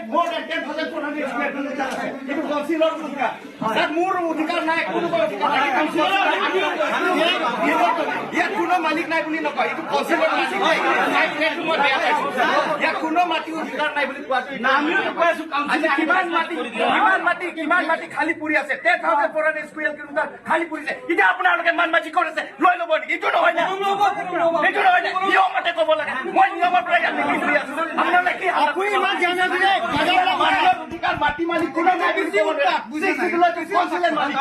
more than 10,400 square meter আছে কিন্তু কাউন্সিলৰ অধিকাৰ তাত মোৰ অধিকাৰ নাই কোনো অধিকাৰ নাই ইয়াত কোনো মালিক নাই বুলি নকয় এইটো কাউন্সিলৰ মালিক নাই এইটো মই বেয়া পাইছো ইয়াত কোনো মাটি অধিকাৰ নাই বুলি কোৱা না আমিও কৈ আছো কাউন্সিল কিমান মাটি খালি পৰি আছে 10,400 স্কুৱেৰ কিলোমিটাৰ খালি পৰিছে এতিয়া আপোনালোকে মাটি কৰিছে লৈ ল'ব নেকি এইটো নহয় না এইটো নহয় না নিয়ম মতে ক'ব লাগে মই নিয়মৰ পৰা ইয়াত লিখি কৰি আছো আপোনালোকে কি আপুনি ইমান জানে দিলে মাটি মালিক কোনো নাই বুঝে কাউন্সিলৰ মালিক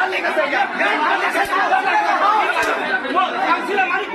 ঠিক আছে কাউন্সিলৰ মালিক